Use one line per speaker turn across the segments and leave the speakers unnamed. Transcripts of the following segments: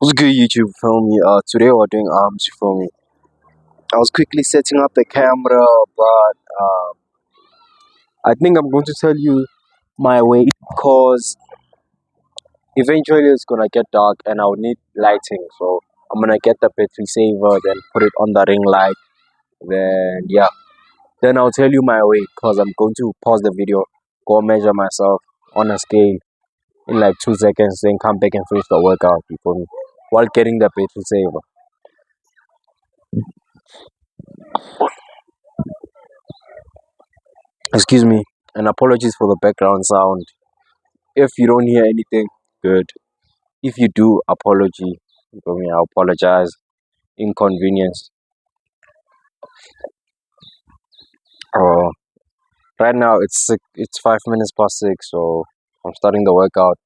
What's good, YouTube? Film me. Today we're doing arms. Film me. I was quickly setting up the camera, but I think I'm going to tell you my way because eventually it's gonna get dark and I'll need lighting. So I'm gonna get the battery saver, then put it on the ring light. Then yeah, then I'll tell you my way because I'm going to pause the video, go measure myself on a scale in like 2 seconds, then come back and finish the workout before me while getting the battery saver. Excuse me, and apologies for the background sound. If you don't hear anything, good. If you do, apology. For me, I apologize. Inconvenience. Uh, right now it's 5 minutes past 6, so I'm starting the workout.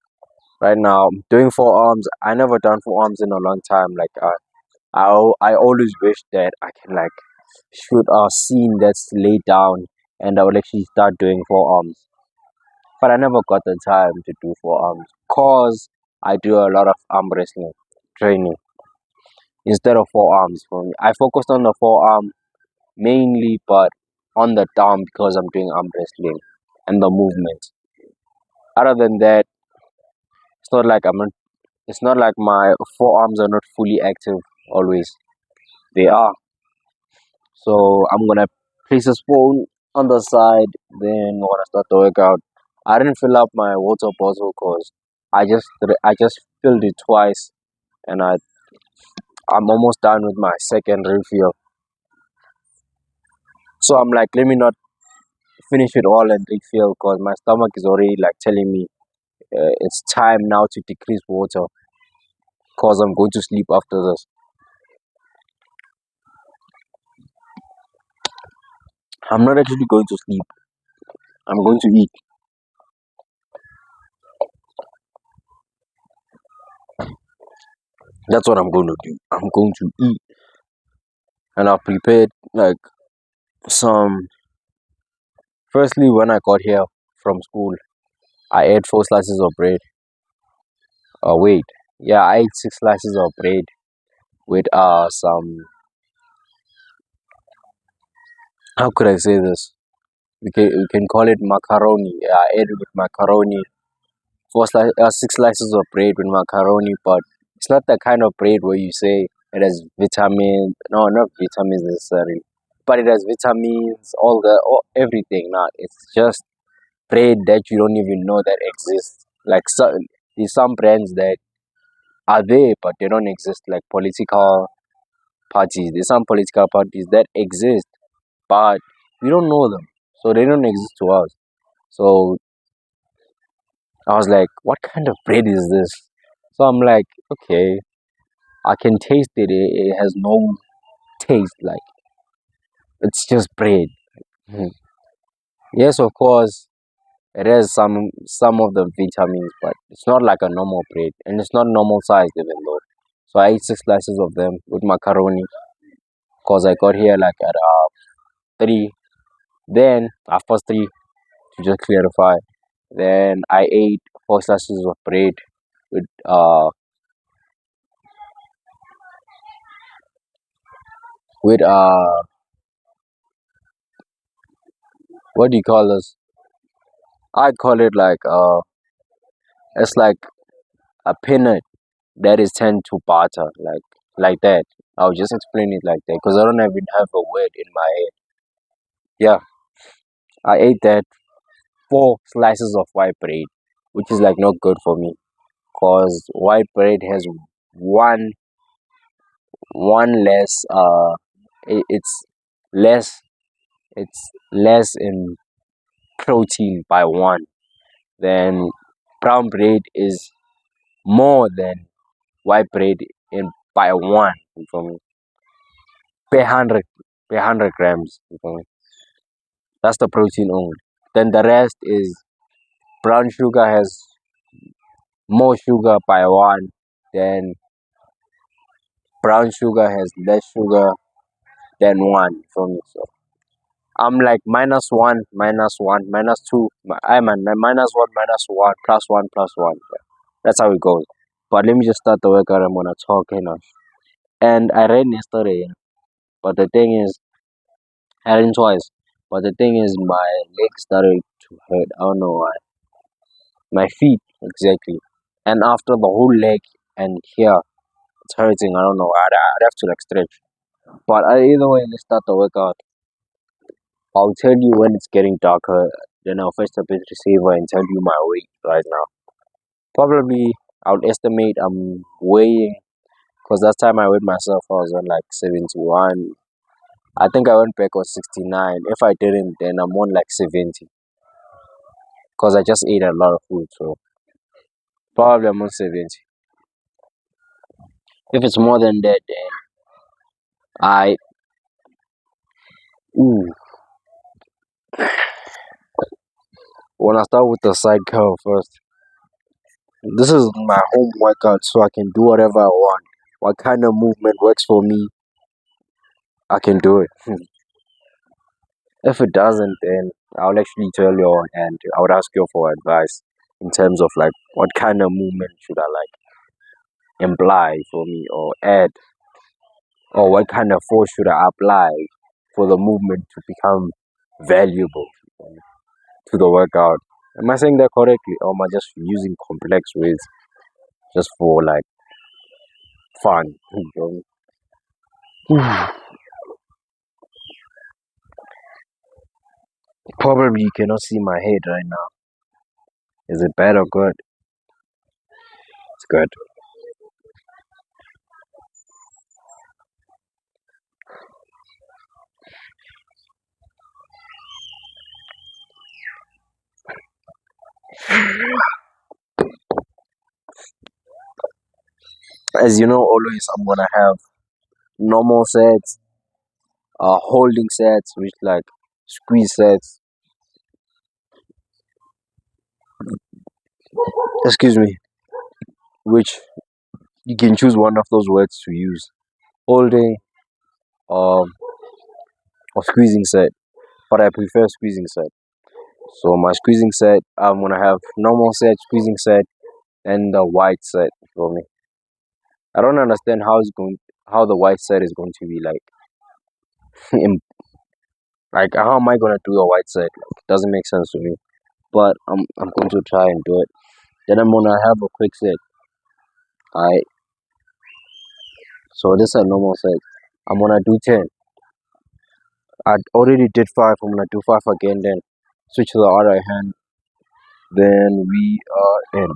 Right now, I'm doing forearms. I never done forearms in a long time. Like I always wish that I can like shoot a scene that's laid down, and I will actually start doing forearms. But I never got the time to do forearms cause I do a lot of arm wrestling training instead of forearms for me. I focused on the forearm mainly, but on the thumb because I'm doing arm wrestling and the movement. Other than that, it's not like I'm not, it's not like my forearms are not fully active always. They are. So I'm gonna place a spoon on the side, then when I start the workout. I didn't fill up my water bottle because I just filled it twice and I'm almost done with my second refill. So I'm like, let me not finish it all and refill because my stomach is already like telling me it's time now to decrease water because I'm going to sleep after this. I'm not actually going to sleep. I'm going to eat. That's what I'm going to do. I'm going to eat, and I've prepared like some. Firstly, when I got here from school, I ate 4 slices of bread. Wait, yeah, I ate 6 slices of bread with some. How could I say this? We can call it macaroni. Yeah, I ate it with macaroni. 6 slices of bread with macaroni, but it's not the kind of bread where you say it has vitamins. No, not vitamins necessarily, but it has vitamins, everything. Now it's just bread that you don't even know that exists. Like there's some brands that are there, but they don't exist. Like political parties, there's some political parties that exist, but we don't know them, so they don't exist to us. So I was like, what kind of bread is this? So I'm like, okay, I can taste it. It has no taste. Like it's just bread. Mhm. Yes, of course, it has some of the vitamins, but it's not like a normal bread, and it's not normal size even though. So I ate 6 slices of them with macaroni, cause I got here like at 3. Then after 3, to just clarify, then I ate 4 slices of bread with with what do you call this? I call it like it's like a peanut that is turned to butter, like that. I'll just explain it like that because I don't even have a word in my head. Yeah, I ate that 4 slices of white bread, which is like not good for me because white bread has one one less it's less it's less in protein by one. Then brown bread is more than white bread in by one for me per 100 grams for me. That's the protein only. Then the rest is brown sugar has more sugar by one. Then brown sugar has less sugar than one for me. So I'm like minus one, minus one, -2. I'm a minus one, -1, +1, +1. Yeah. That's how it goes. But let me just start the workout. I'm gonna talk, And I ran yesterday, but the thing is, I ran twice. But the thing is, my legs started to hurt. I don't know why. My feet, exactly. And after the whole leg and here, it's hurting. I don't know. I'd have to like stretch. But either way, let's start the workout. I'll tell you when it's getting darker. Then I'll fetch the bit receiver and tell you my weight right now. Probably, I'll estimate I'm weighing. Because last time I weighed myself, I was on like 71. I think I went back on 69. If I didn't, then I'm on like 70. Because I just ate a lot of food. So probably I'm on 70. If it's more than that, then I. Ooh. When I start with the side curl first, this is my home workout, so I can do whatever I want. What kind of movement works for me, I can do it. If it doesn't, then I'll actually tell you and I would ask you for advice in terms of like what kind of movement should I like imply for me or add, or what kind of force should I apply for the movement to become valuable to the workout. Am I saying that correctly, or am I just using complex ways just for like fun? Probably you cannot see my head right now. Is it bad or good? It's good. As you know, always I'm gonna have normal sets, holding sets, which like squeeze sets. Excuse me, which you can choose one of those words to use: holding, um, or squeezing set. But I prefer squeezing set. So my squeezing set, I'm gonna have normal set, squeezing set, and the white set for me. I don't understand how the white set is going to be like, like how am I gonna do a white set? Like, it doesn't make sense to me. But I'm going to try and do it. Then I'm gonna have a quick set. I So this is a normal set. I'm gonna do 10. I already did 5. I'm gonna do 5 again. Then switch to the other hand. Then we are in.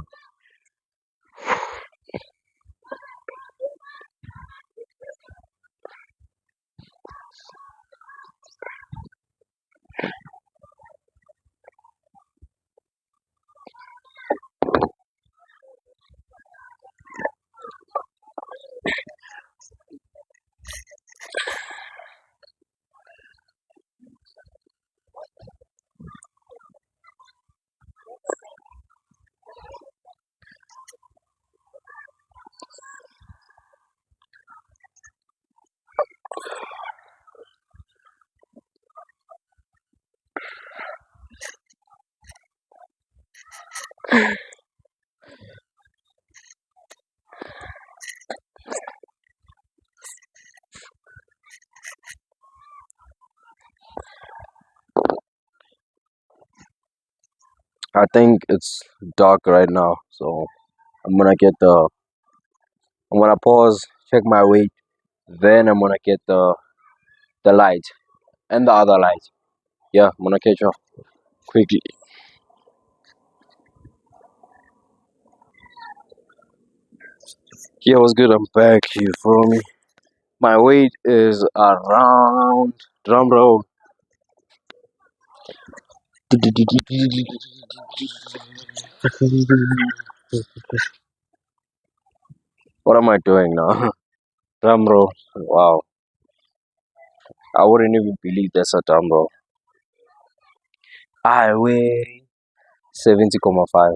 I think it's dark right now, so I'm gonna get the. I'm gonna pause, check my weight, then I'm gonna get the light and the other light. Yeah, I'm gonna catch up quickly. Yeah, what's good? I'm back. You feel me? My weight is around drum roll. What am I doing now? Drum roll. Wow, I wouldn't even believe that's a drum roll. I weigh 70.5.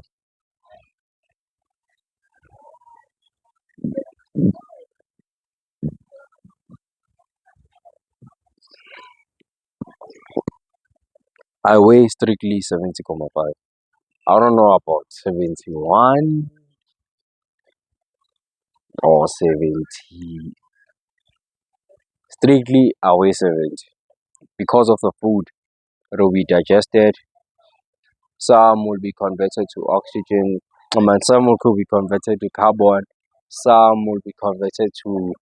I weigh strictly 70.5. I don't know about 71. or 70. Strictly I weigh 70 because of the food that will be digested. Some will be converted to oxygen. And some could be converted to carbon. Some will be converted to.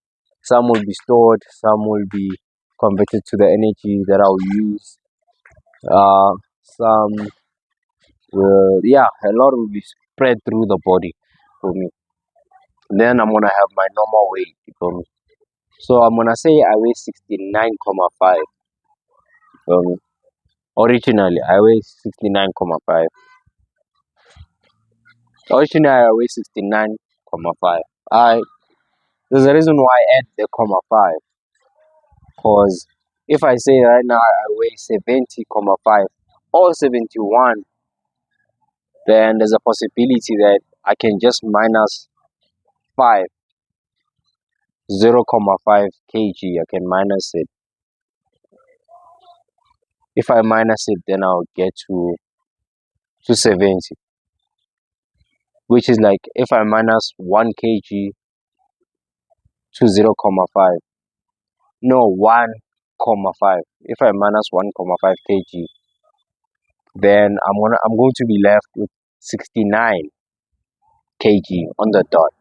Some will be stored. Some will be converted to the energy that I'll use. Some will, yeah, a lot will be spread through the body for me. Then I'm gonna have my normal weight for me. So I'm gonna say I weigh 69.5 for me. Originally I weigh 69.5. Originally I weigh 69.5. I There's a reason why I add the comma 5. Cause if I say right now I weigh 70.5 or 71, then there's a possibility that I can just minus 5, 0.5 kg. I can minus it. If I minus it, then I'll get to 70, which is like if I minus 1 kg to 0.5. No, 1.5. If I minus 1.5 kg, then I'm going to be left with 69 kg on the dot.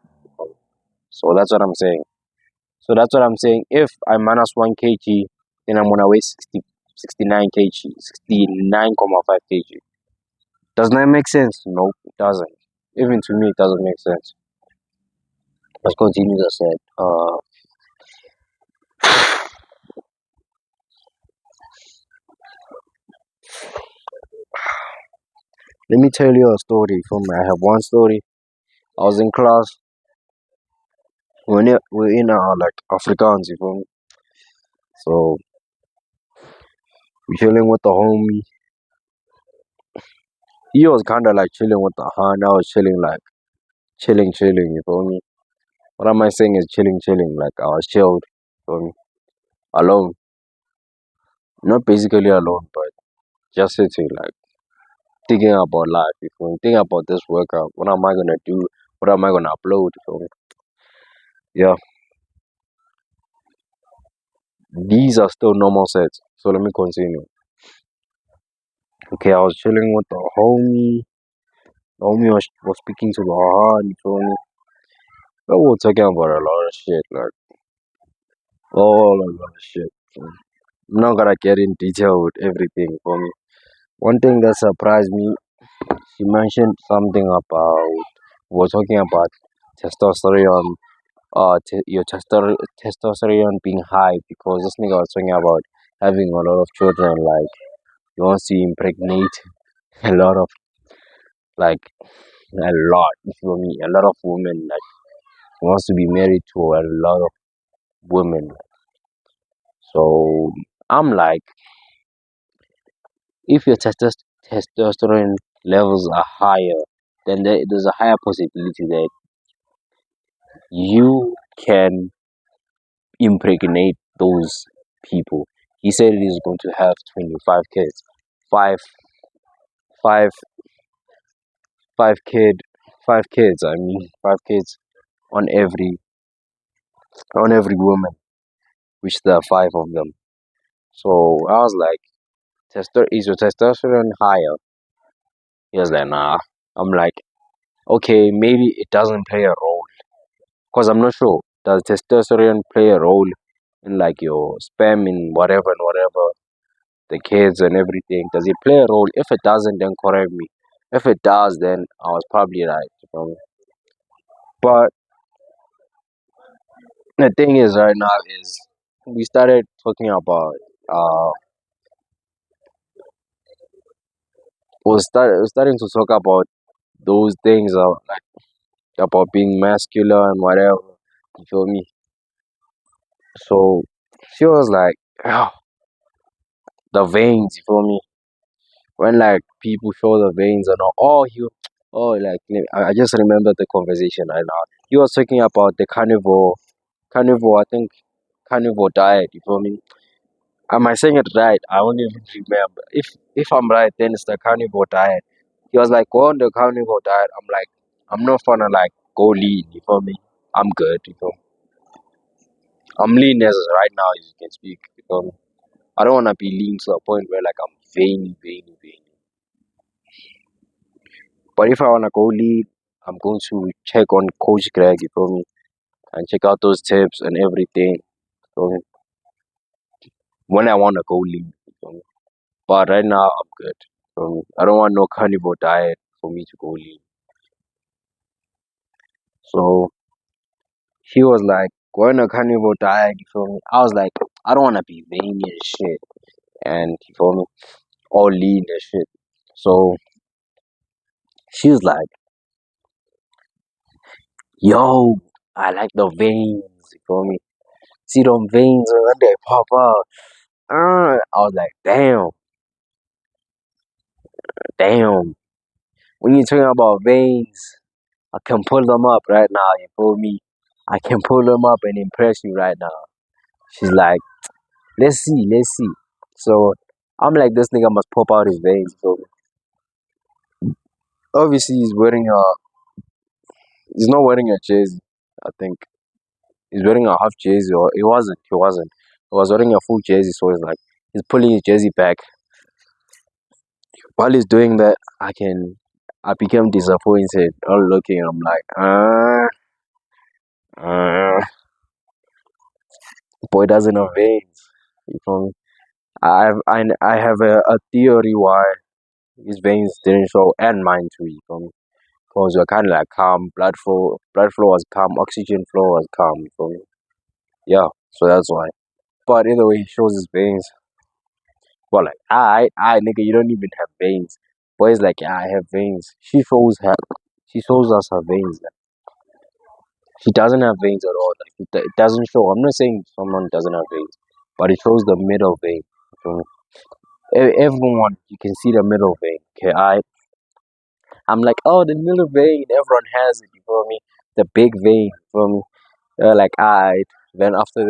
So that's what I'm saying. So that's what I'm saying. If I minus 1 kg, then I'm gonna weigh 69 kg, 69.5 kg. Doesn't that make sense? Nope, it doesn't. Even to me, it doesn't make sense. Let's continue the set. Let me tell you a story from. I have one story. I was in class. We're in like Afrikaans, you feel me? So we're chilling with the homie. He was kind of like chilling with the hand. I was chilling like chilling. You feel me? What am I saying is chilling. Like I was chilled. You feel me? Alone. Not basically alone, but just sitting, like thinking about life. You feel me? Thinking about this workout. What am I gonna do? What am I gonna upload? You feel me? Yeah. These are still normal sets. So let me continue. Okay, I was chilling with the homie. The homie was speaking to the hand. You feel me? But we were talking about a lot of shit, like all a lot of shit. So I'm not gonna get in detail with everything for me. One thing that surprised me, she mentioned something about we're talking about testosterone, your testosterone being high because this nigga was talking about having a lot of children, like he wants to impregnate a lot of, like a lot, you feel me, a lot of women, like he wants to be married to a lot of women. So I'm like, if your testosterone levels are higher, then there's a higher possibility that you can impregnate those people. He said he's going to have 25 kids, five, five, five kid, 5 kids. I mean, 5 kids on every woman, which there are 5 of them. So I was like, is your testosterone higher? He was like, nah. I'm like, okay, maybe it doesn't play a role, cause I'm not sure. Does testosterone play a role in like your sperm in whatever, the kids and everything? Does it play a role? If it doesn't, then correct me. If it does, then I was probably right. You know? But the thing is, right now is we started talking about we're starting to talk about those things like about being masculine and whatever. You feel me? So she was like, oh, the veins. You feel me? When like people show the veins and all, like I just remember the conversation right now. He was talking about the carnivore. I think carnivore diet. You feel me? Am I saying it right? I don't even remember. If I'm right, then it's the carnivore diet. He was like, go on the carnivore diet. I'm like, I'm not gonna like go lean. You feel me? I'm good. I'm lean as right now, as you can speak. I don't want to be lean to a point where like I'm veiny, veiny, veiny. But if I want to go lean, I'm going to check on Coach Greg. You feel me? And check out those tips and everything. You feel me? When I want to go lean. You feel me? But right now, I'm good. You feel me? I don't want no carnivore diet for me to go lean. So he was like, going on a carnivore diet. You feel me? I was like, I don't want to be veiny and shit. And you feel me? All lean and shit. So she was like, yo, I like the veins. You feel me? See them veins when they pop out. I was like, damn, damn. When you're talking about veins, I can pull them up right now. You feel me? I can pull them up and impress you right now. She's like, let's see, let's see. So I'm like, this nigga must pop out his veins. So obviously he's not wearing a jersey. I think he's wearing a half jersey, or he wasn't. He was wearing a full jersey, so it's like he's pulling his jersey back. While he's doing that, I became disappointed. All looking, I'm like, boy doesn't have veins. You feel me? I have a theory why his veins didn't show, and mine too. You feel me? Because you're kind of like calm, blood flow was calm, oxygen flow was calm. You feel me? Yeah, so that's why. But either way, he shows his veins. But like, nigga, you don't even have veins. Boys like, yeah, I have veins. She shows us her veins. Like, she doesn't have veins at all. Like, it doesn't show. I'm not saying someone doesn't have veins, but it shows the middle vein. So, everyone, you can see the middle vein. Okay, I'm like, oh, the middle vein. Everyone has it. You feel me? The big vein. You feel me? Like, I. Then after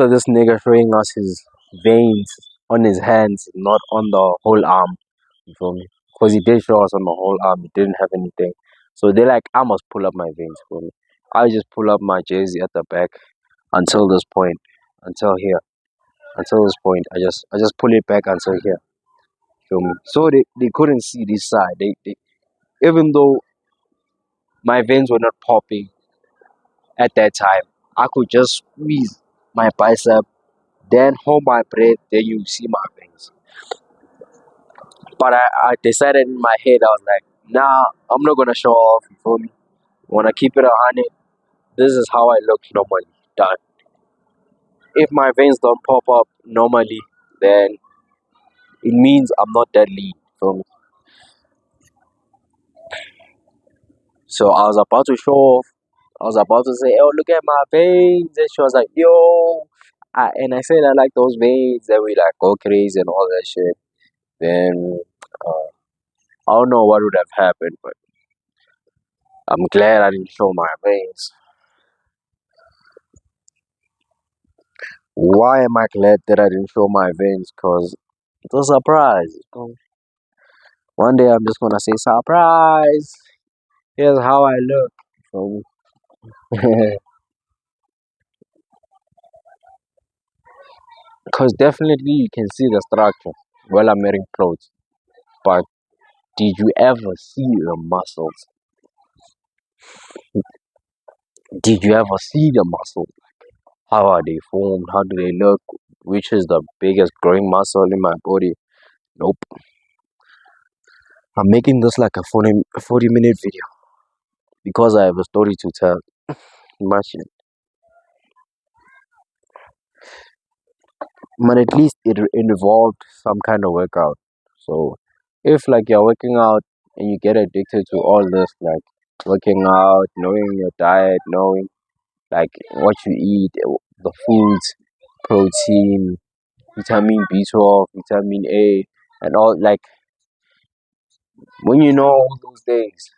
this nigga showing us his veins on his hands, not on the whole arm. You feel me? Because he did show us on the whole arm, he didn't have anything. So they're like, I must pull up my veins for me. I just pull up my jersey at the back until this point, until here, until this point. I just pull it back until here. Feel me? So they couldn't see this side. They even though my veins were not popping at that time, I could just squeeze my bicep, then hold my breath, then you see my veins. But I decided in my head, I was like, nah, I'm not gonna show off. You feel me? Wanna keep it 100. This is how I look normally. Done. If my veins don't pop up normally, then it means I'm not that lean. Feel me? So I was about to show off. I was about to say, "Oh, look at my veins," and she was like, "Yo," and I said, "I like those veins." Then we like go crazy and all that shit. Then uh, I don't know what would have happened, but I'm glad I didn't show my veins. Why am I glad that I didn't show my veins? Cause it's a surprise. One day I'm just gonna say surprise. Here's how I look. So, Cause definitely you can see the structure while I'm wearing clothes. But did you ever see the muscles? Did you ever see the muscles? How are they formed? How do they look? Which is the biggest growing muscle in my body? Nope. I'm making this like a 40-minute video because I have a story to tell. Imagine. But at least it involved some kind of workout. So if like you're working out and you get addicted to all this, like working out, knowing your diet, knowing like what you eat, the foods, protein, vitamin B12, vitamin A, and all, like when you know all those things,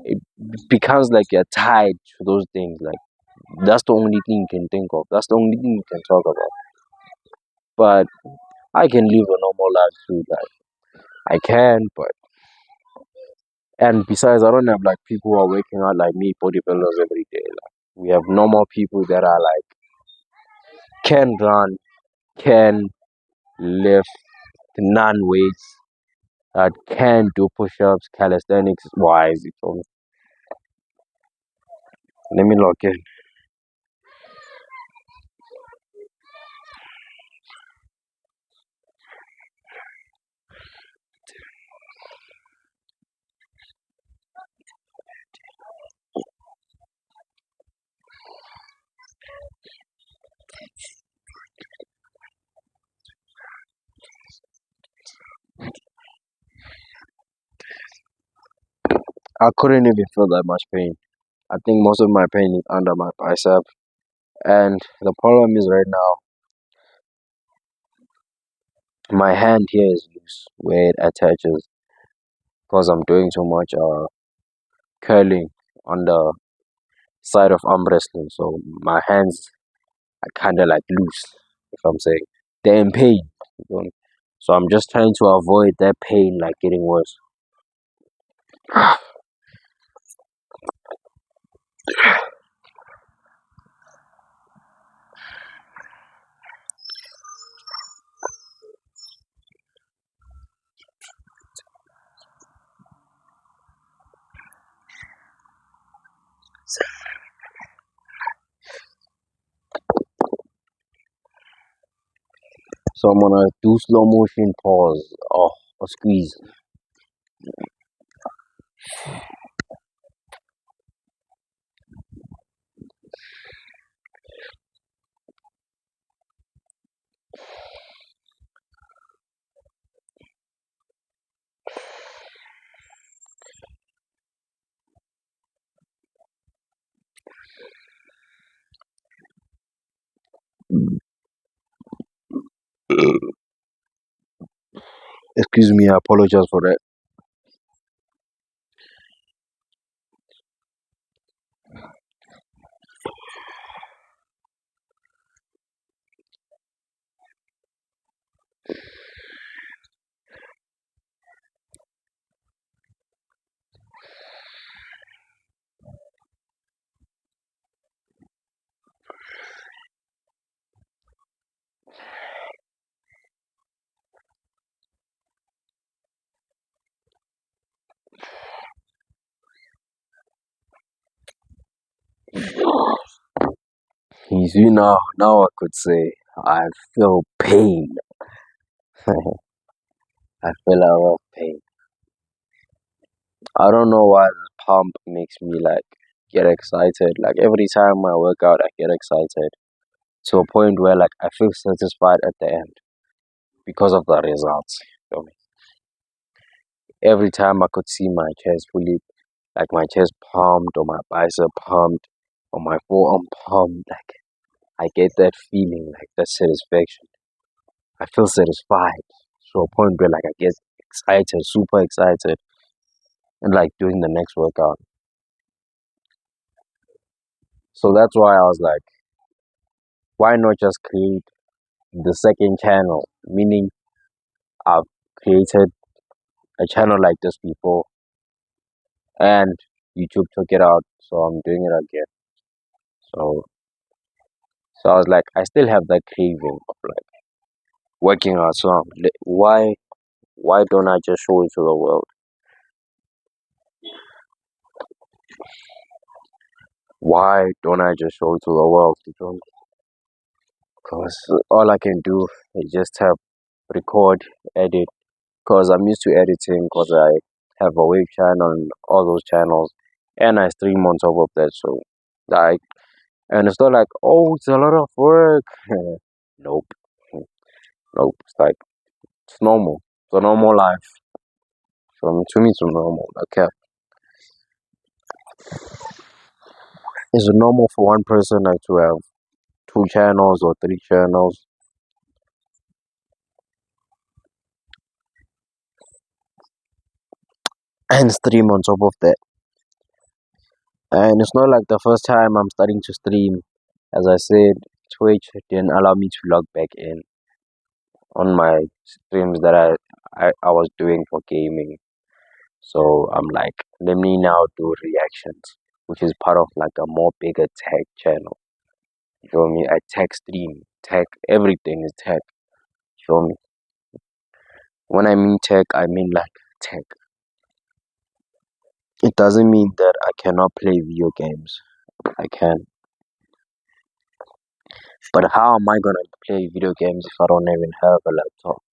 it becomes like you're tied to those things. Like that's the only thing you can think of. That's the only thing you can talk about. But I can live a normal life too. Like I can, but And besides, I don't have like people who are working out like me, bodybuilders every day. Like we have normal people that are like can run, can lift non-weights, that can do push-ups, calisthenics wise. Let me log in. I couldn't even feel that much pain. I think most of my pain is under my bicep. And the problem is right now, my hand here is loose where it attaches because I'm doing too much curling on the side of arm wrestling. So my hands are kind of like loose, if I'm saying. They're in pain. you know. So I'm just trying to avoid that pain like getting worse. So I'm gonna do slow motion pause or squeeze. Excuse me, I apologize for that. You see now I could say I feel pain. I feel a lot of pain. I don't know why this pump makes me like get excited. Like every time I work out, I get excited to a point where like I feel satisfied at the end because of the results. Feel me? Every time I could see my chest fully, like my chest pumped or my bicep pumped or my forearm pumped, like I get that feeling, like that satisfaction. I feel satisfied to a point where like I get excited, super excited, and like doing the next workout. So that's why I was like, why not just create the second channel? Meaning I've created a channel like this before and YouTube took it out, so I'm doing it again. So so I was like, I still have that craving of like working out. So why don't I just show it to the world? Why don't I just show it to the world? Because all I can do is just have record, edit. Because I'm used to editing. Because I have a wave channel and all those channels, and I stream on top of that. So like, and it's not like, oh, it's a lot of work. Nope, nope. It's like it's normal. It's a normal life. So to me, it's normal. Okay, it's normal for one person like to have two channels or three channels and stream on top of that. And it's not like the first time I'm starting to stream. As I said, Twitch didn't allow me to log back in on my streams that I was doing for gaming. So I'm like, let me now do reactions, which is part of like a more bigger tech channel. You feel me? A tech stream, tech, everything is tech. You feel me? When I mean tech, I mean like tech. It doesn't mean that I cannot play video games. I can. But how am I gonna play video games if I don't even have a laptop?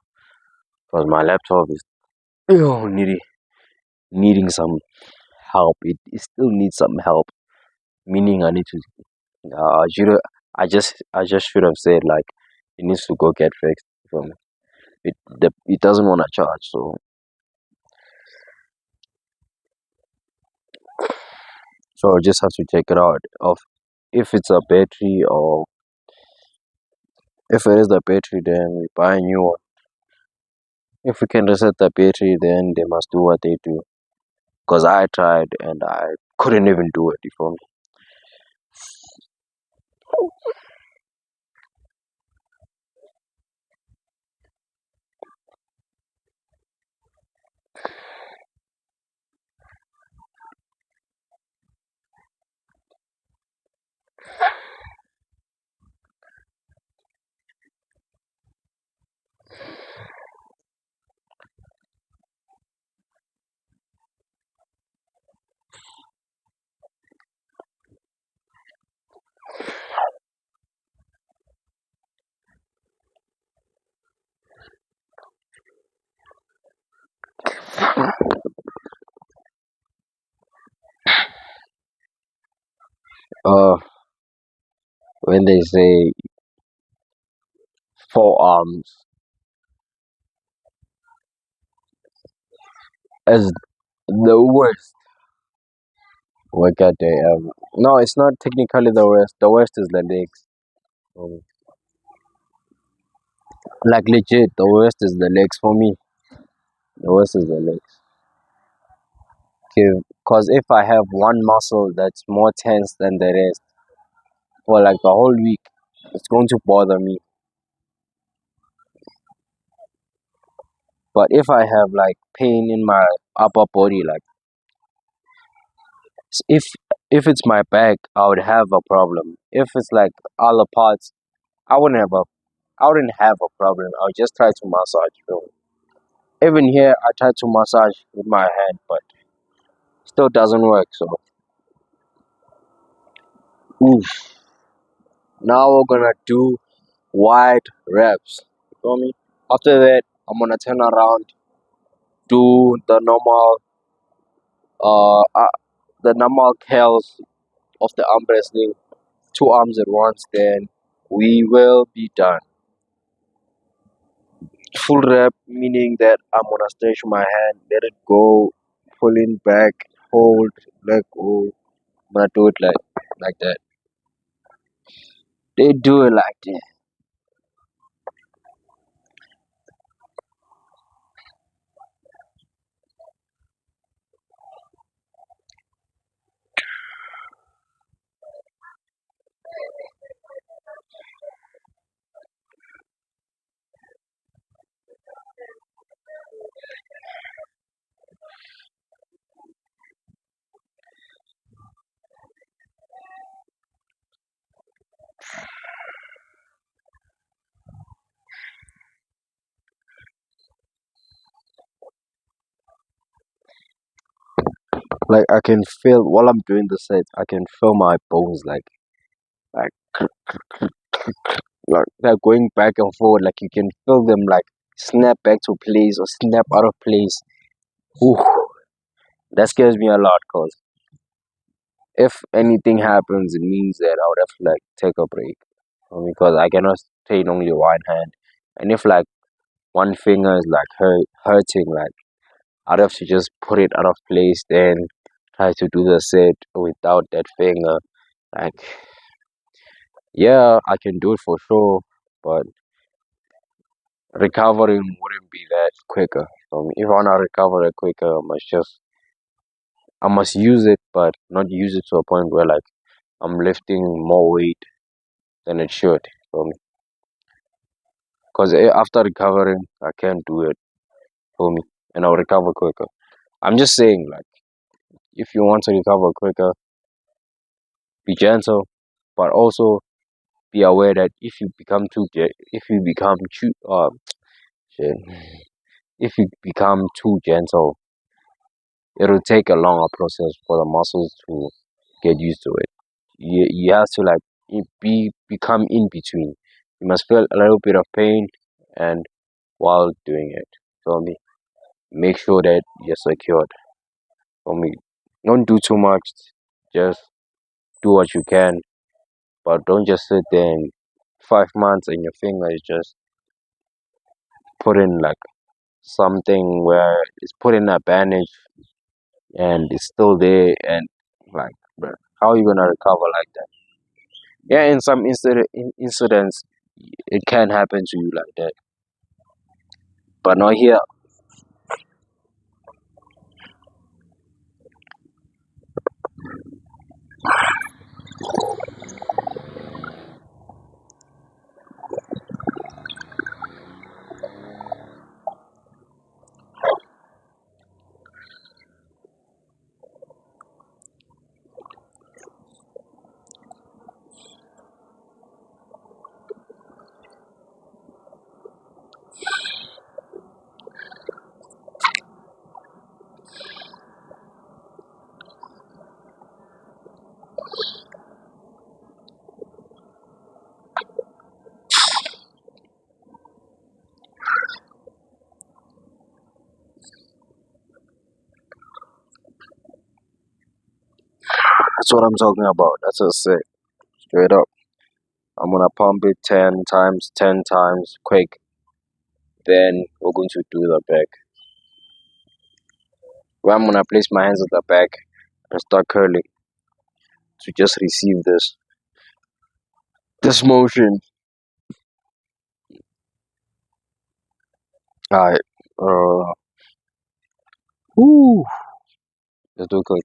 Because my laptop is needing some help. It still needs some help. Meaning I need to should I just should have said like it needs to go get fixed. From it doesn't want to charge, so I just have to take it out of if it's a battery or if it is the battery, then we buy a new one. If we can reset the battery, then they must do what they do. Cause I tried and I couldn't even do it. For me. Uh, when they say forearms as the worst workout day ever. No, it's not technically the worst. The worst is the legs. Um, like legit, the worst is the legs for me. The worst is the legs. Because if I have one muscle that's more tense than the rest for like the whole week, it's going to bother me. But if I have like pain in my upper body, like if it's my back, I would have a problem. If it's like other parts, I wouldn't have a problem. I would just try to massage. Even here, I try to massage with my hand, but still doesn't work. So, oof. Now we're gonna do wide reps. You feel me? After that, I'm gonna turn around, do uh, uh the normal curls of the arm wrestling, two arms at once. Then we will be done. Full rep meaning that I'm gonna stretch my hand, let it go, pull in back, hold, let go. I'm gonna do it like that. They do it like that. Like I can feel while I'm doing the set, I can feel my bones like like they're going back and forward. Like you can feel them like snap back to place or snap out of place. Ooh, that scares me a lot. Cause if anything happens, it means that I would have to like take a break because I cannot train only one hand. And if like one finger is like hurting, like I'd have to just put it out of place, then try to do the set without that finger. Like, yeah, I can do it for sure, but recovering wouldn't be that quicker. So if I wanna recover it quicker, I must use it, but not use it to a point where like I'm lifting more weight than it should. For me, because after recovering, I can't do it for me, and I'll recover quicker. I'm just saying, like, if you want to recover quicker, be gentle, but also be aware that if you become shit, if you become too gentle, it'll take a longer process for the muscles to get used to it. You have to like become in between. You must feel a little bit of pain and while doing it. Feel me? Make sure that you're secured. Feel me? Don't do too much. Just do what you can, but don't just sit there and 5 months and your finger is just put in like something where it's put in a bandage and it's still there and like, bruh, how are you gonna recover like that? Yeah, in some incidents it can happen to you like that, but not here. That's what I'm talking about. That's just it. Straight up. I'm gonna pump it 10 times quick. Then we're going to do the back. Where I'm gonna place my hands at the back and start curling to just receive this motion. Alright. Uh. Woo. Let's do it quick.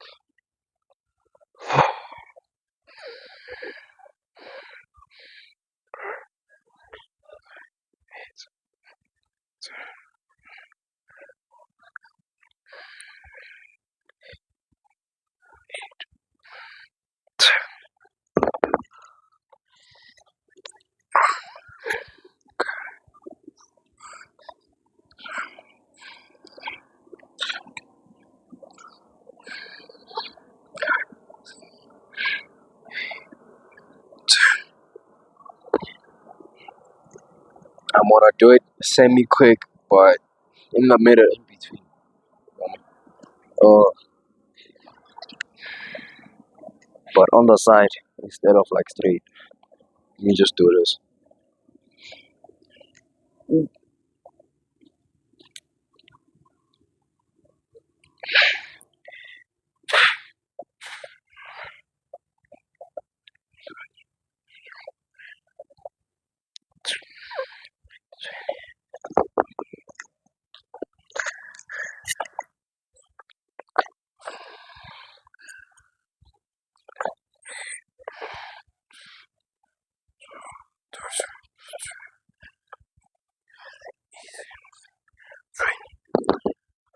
I'm gonna do it semi quick, but in the middle, in between. Uh, but on the side instead of like straight. Let me just do this.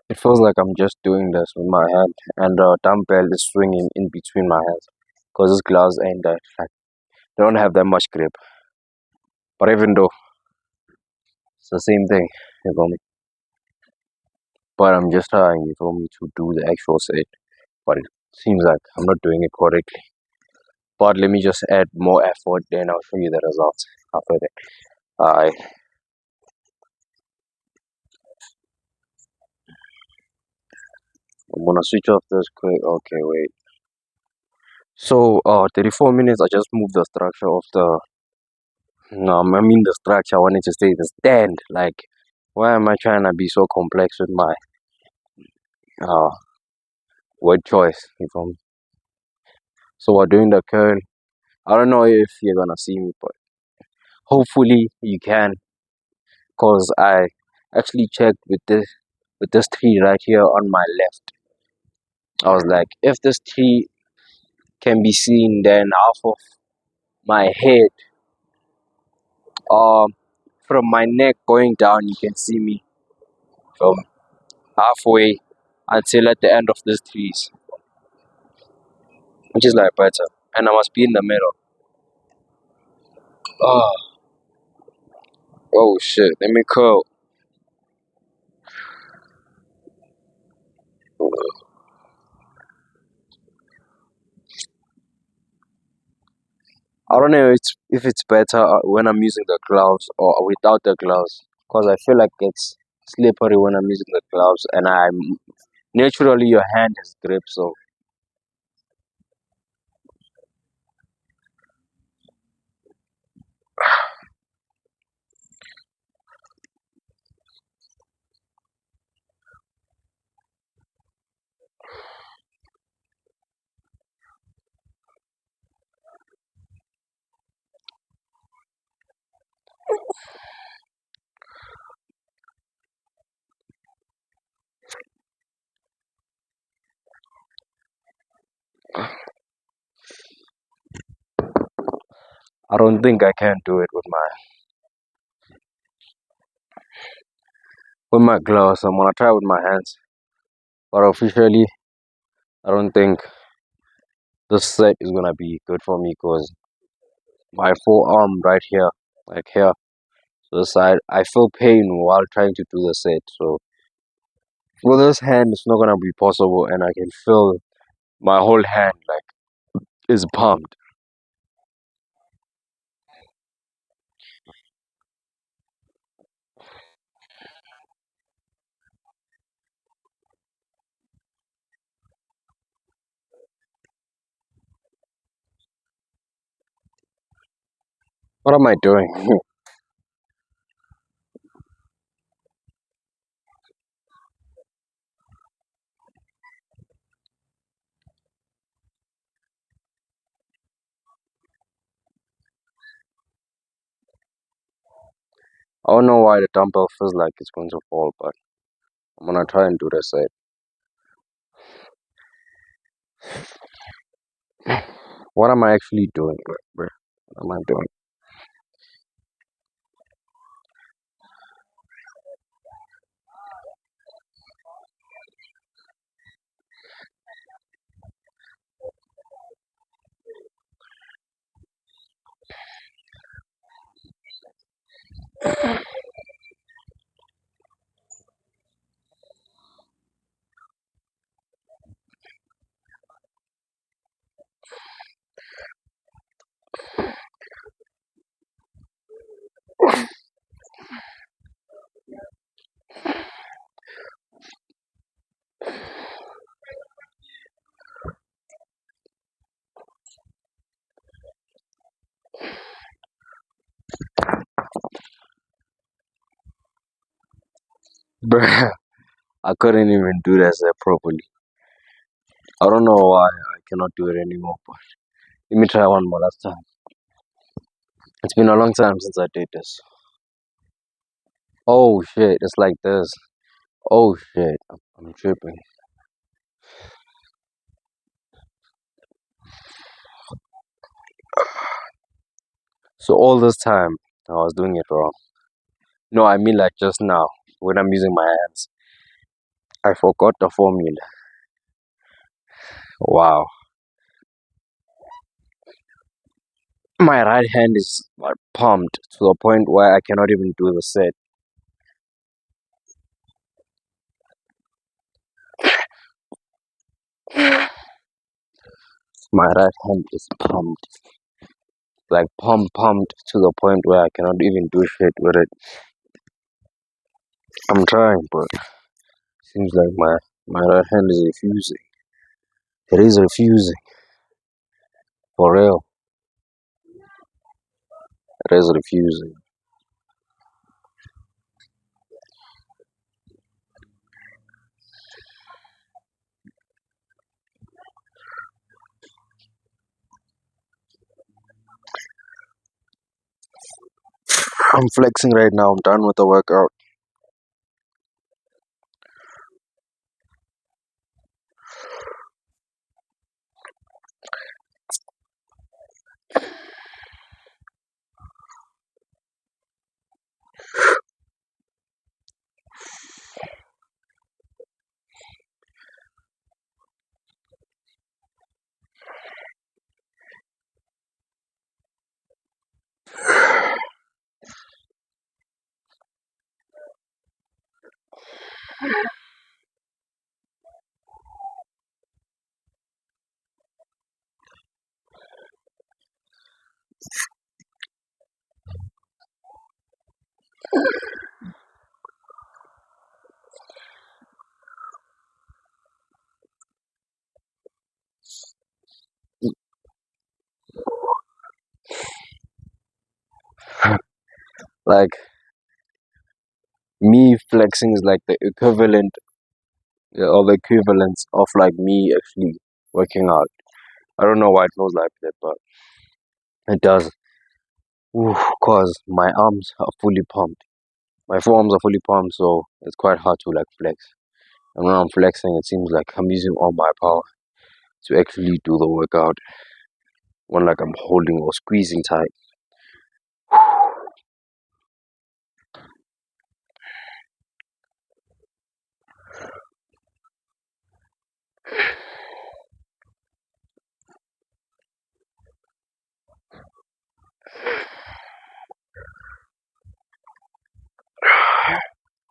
It feels like I'm just doing this with my hand, and the dumbbell is swinging in between my hands, cause this gloves ain't that like they don't have that much grip. But even though it's the same thing, you feel me? But I'm just trying, you feel me, to do the actual set. But it seems like I'm not doing it correctly. But let me just add more effort, then I'll show you the results after that. I I'm gonna switch off this quick. Okay, wait. So 34 minutes. I just moved the structure of the. No, I mean the structure. I wanted to say the stand. Like, why am I trying to be so complex with my uh word choice? You feel me? So we're doing the curl. I don't know if you're gonna see me, but hopefully you can, cause I actually checked with this tree right here on my left. I was like, if this tree can be seen, then half of my head, um, from my neck going down, you can see me from halfway. until at the end of these trees, which is like better. And I must be in the middle. Oh, oh shit. Let me curl. I don't know if it's better when I'm using the gloves or without the gloves, because I feel like it's slippery when I'm using the gloves, and I'm naturally your hand is grip. So I don't think I can do it with my gloves. I'm gonna try with my hands, but officially, I don't think this set is gonna be good for me because my forearm right here, like here, to the side, I feel pain while trying to do the set. So with this hand, it's not gonna be possible, and I can feel my whole hand like is pumped. What am I doing? I don't know why the dumbbell feels like it's going to fall, but I'm gonna try and do the set. What am I actually doing? What am I doing? Bruh, I couldn't even do that set properly. I don't know why I cannot do it anymore, but let me try one more last time. It's been a long time since I did this. Oh shit, it's like this. Oh shit, I'm tripping. So all this time I was doing it wrong. No, I mean like just now when I'm using my hands. I forgot the formula. Wow. My right hand is like pumped to the point where I cannot even do the set. My right hand is pumped. Like pumped to the point where I cannot even do shit with it. I'm trying, but seems like my right hand is refusing. It is refusing. For real. It is refusing. I'm flexing right now. I'm done with the workout. Like me flexing is like the equivalent or the equivalence of like me actually working out. I don't know why it feels like that, but it does. Ooh, cause my arms are fully pumped. My forearms are fully pumped, so it's quite hard to like flex. And when I'm flexing, it seems like I'm using all my power to actually do the workout when like I'm holding or squeezing tight.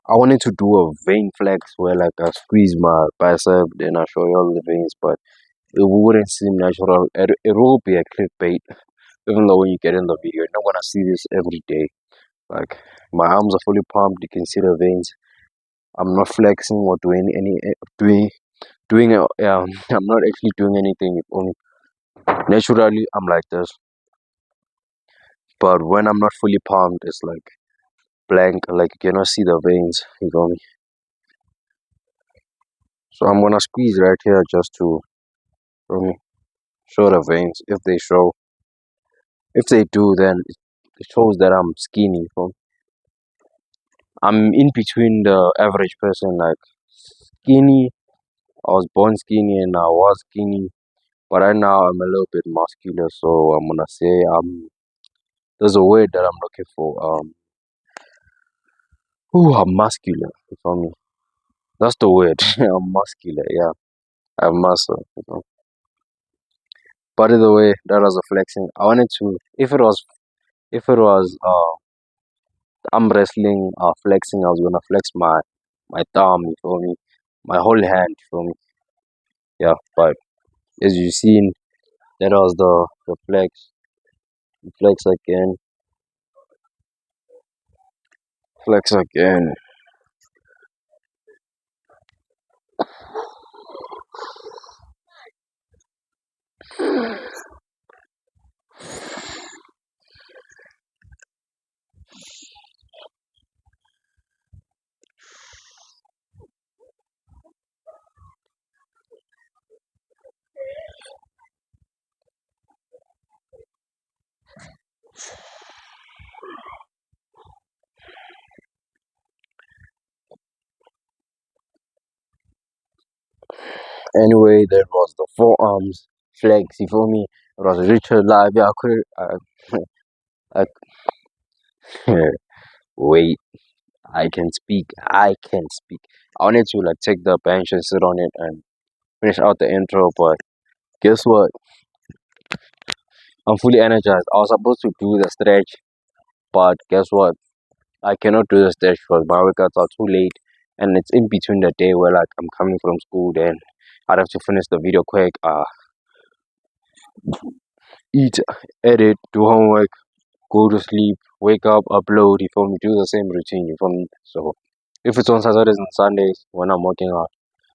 I wanted to do a vein flex where like I squeeze my bicep, then I show you all the veins, but it wouldn't seem natural. It will be a clickbait, even though when you get in the video, you're not gonna see this every day. Like my arms are fully pumped, you can see the veins. I'm not flexing or doing I'm not actually doing anything. Naturally, I'm like this, but when I'm not fully pumped, it's like blank. Like you cannot see the veins. You feel me? So I'm gonna squeeze right here just to feel me, show the veins. If they show, if they do, then it shows that I'm skinny. Feel me? I'm in between the average person, like skinny. I was born skinny and I was skinny, but right now I'm a little bit muscular. So I'm gonna say there's a word that I'm looking for. I'm muscular. You feel me? That's the word. I'm muscular. Yeah, I have muscle. You know? But either way, that was a flexing. I wanted to, if it was arm wrestling, flexing, I was gonna flex my thumb. You feel me? My whole hand. You feel me? Yeah. But as you seen, that was the flex. Flex again. Flex again. Anyway, there was the forearms flex. You feel me? It was Richard live. Yeah, I could. I wait. I can speak. I can speak. I wanted to like take the bench and sit on it and finish out the intro, but guess what? I'm fully energized. I was supposed to do the stretch, but guess what? I cannot do the stretch because my workouts are too late, and it's in between the day where like I'm coming from school. Then I'd have to finish the video quick. Eat, edit, do homework, go to sleep, wake up, upload. You feel me? Do the same routine. You feel me? So if it's on Saturdays and Sundays when I'm working out,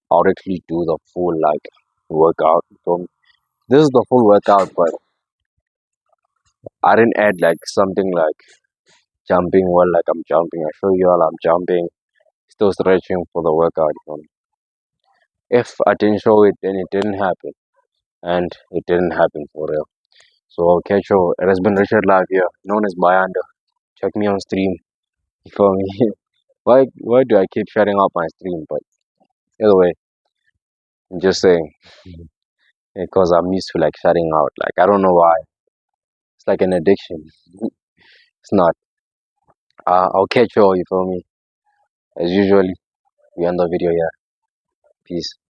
I'll actually do the full like workout. You feel me? This is the full workout, but I didn't add like something like jumping while like I'm jumping. I show you all I'm jumping, still stretching for the workout. You know? If I didn't show it, then it didn't happen, and it didn't happen for real. So I'll catch you. It has been Richard Live here, known as Bayanda. Check me on stream. You feel me? Why do I keep shutting up my stream? But either way, I'm just saying because I'm used to like shutting out. Like I don't know why. It's like an addiction. It's not. I'll catch you all. You feel me? As usual, we end the video here. Peace.